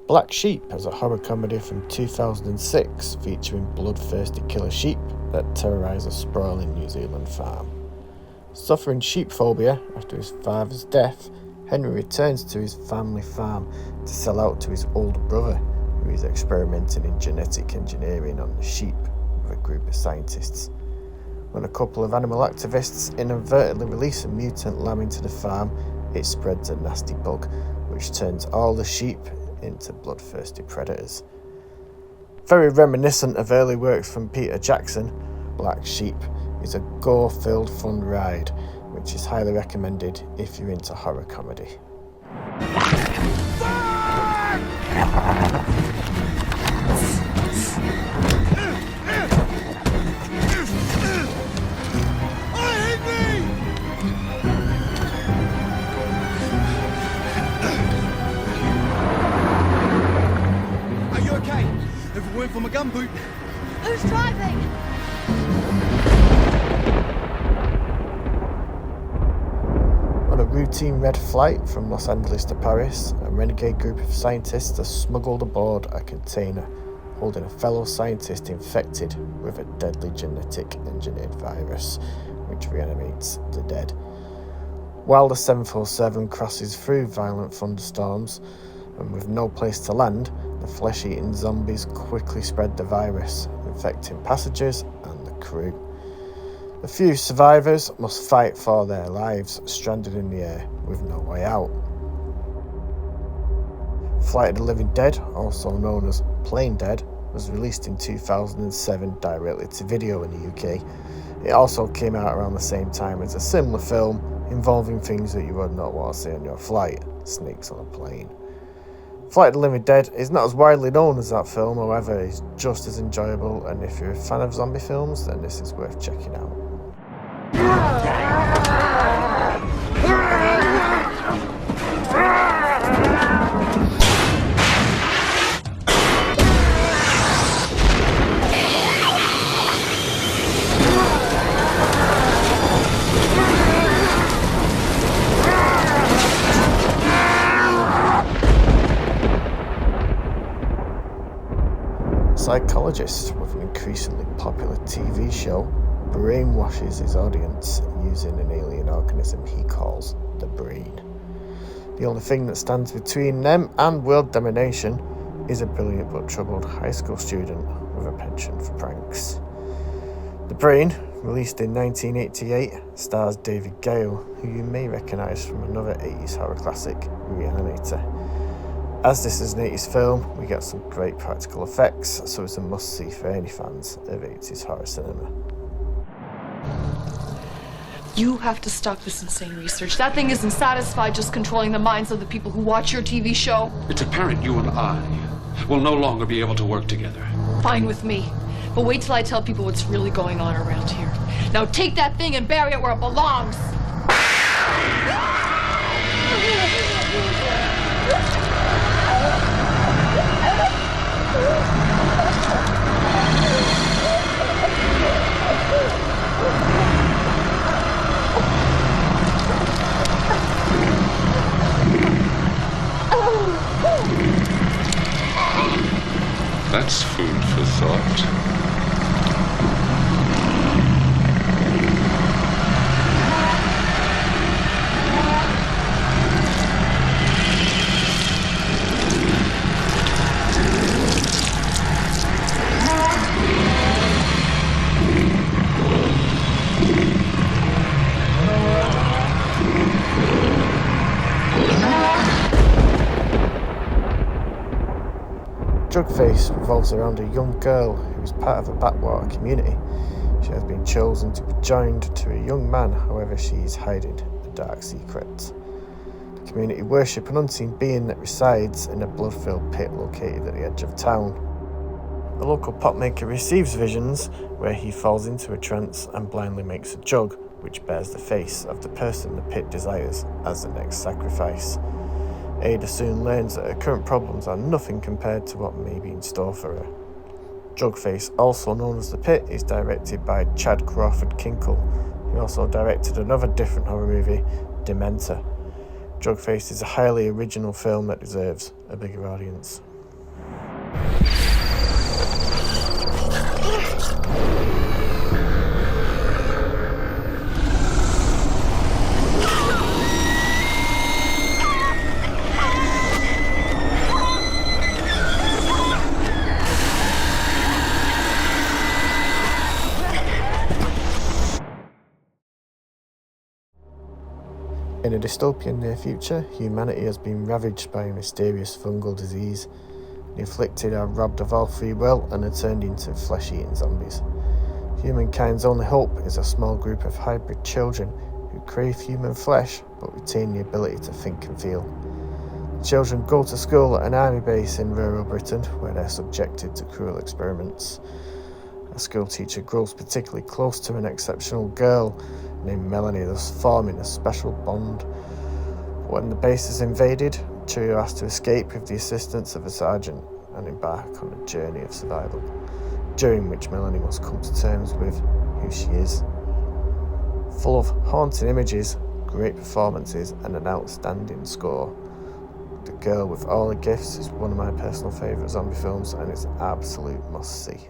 Black Sheep is a horror comedy from 2006 featuring bloodthirsty killer sheep that terrorise a sprawling New Zealand farm. Suffering sheep phobia after his father's death, Henry returns to his family farm to sell out to his older brother, who is experimenting in genetic engineering on the sheep with a group of scientists. When a couple of animal activists inadvertently release a mutant lamb into the farm, it spreads a nasty bug, which turns all the sheep into bloodthirsty predators. Very reminiscent of early works from Peter Jackson, Black Sheep is a gore-filled fun ride, which is highly recommended if you're into horror comedy. Are you okay? If it weren't for my gumboot. Who's driving? On a routine red flight from Los Angeles to Paris, a renegade group of scientists are smuggled aboard a container holding a fellow scientist infected with a deadly genetic engineered virus, which reanimates the dead. While the 747 crosses through violent thunderstorms, and with no place to land, the flesh-eating zombies quickly spread the virus, infecting passengers and the crew. The few survivors must fight for their lives, stranded in the air with no way out. Flight of the Living Dead, also known as Plain Dead, was released in 2007 directly to video in the UK. It also came out around the same time as a similar film involving things that you would not want to see on your flight, snakes on a plane. Flight of the Living Dead is not as widely known as that film, however, it's just as enjoyable, and if you're a fan of zombie films, then this is worth checking out. Psychologist with an increasingly popular TV show brainwashes his audience using an alien organism he calls the brain. The only thing that stands between them and world domination is a brilliant but troubled high school student with a penchant for pranks. The Brain, released in 1988, stars David Gale, who you may recognise from another 80s horror classic, Reanimator. As this is an 80s film, we get some great practical effects, so it's a must-see for any fans of 80s horror cinema. You have to stop this insane research. That thing isn't satisfied just controlling the minds of the people who watch your TV show. It's apparent you and I will no longer be able to work together. Fine with me. But wait till I tell people what's really going on around here. Now take that thing and bury it where it belongs. That's food for thought. Jugface revolves around a young girl who is part of a backwater community. She has been chosen to be joined to a young man, however she is hiding a dark secret. The community worship an unseen being that resides in a blood-filled pit located at the edge of town. The local potmaker receives visions where he falls into a trance and blindly makes a jug which bears the face of the person the pit desires as the next sacrifice. Ada soon learns that her current problems are nothing compared to what may be in store for her. Jugface, also known as The Pit, is directed by Chad Crawford Kinkle, who also directed another different horror movie, Dementor. Jugface is a highly original film that deserves a bigger audience. In a dystopian near future, humanity has been ravaged by a mysterious fungal disease. The afflicted are robbed of all free will and are turned into flesh-eating zombies. Humankind's only hope is a small group of hybrid children who crave human flesh but retain the ability to think and feel. The children go to school at an army base in rural Britain where they're subjected to cruel experiments. A school teacher grows particularly close to an exceptional girl named Melanie, thus forming a special bond. When the base is invaded, Cheerio has to escape with the assistance of a sergeant and embark on a journey of survival, during which Melanie must come to terms with who she is. Full of haunting images, great performances and an outstanding score, The Girl with All the Gifts is one of my personal favourite zombie films and it's an absolute must-see.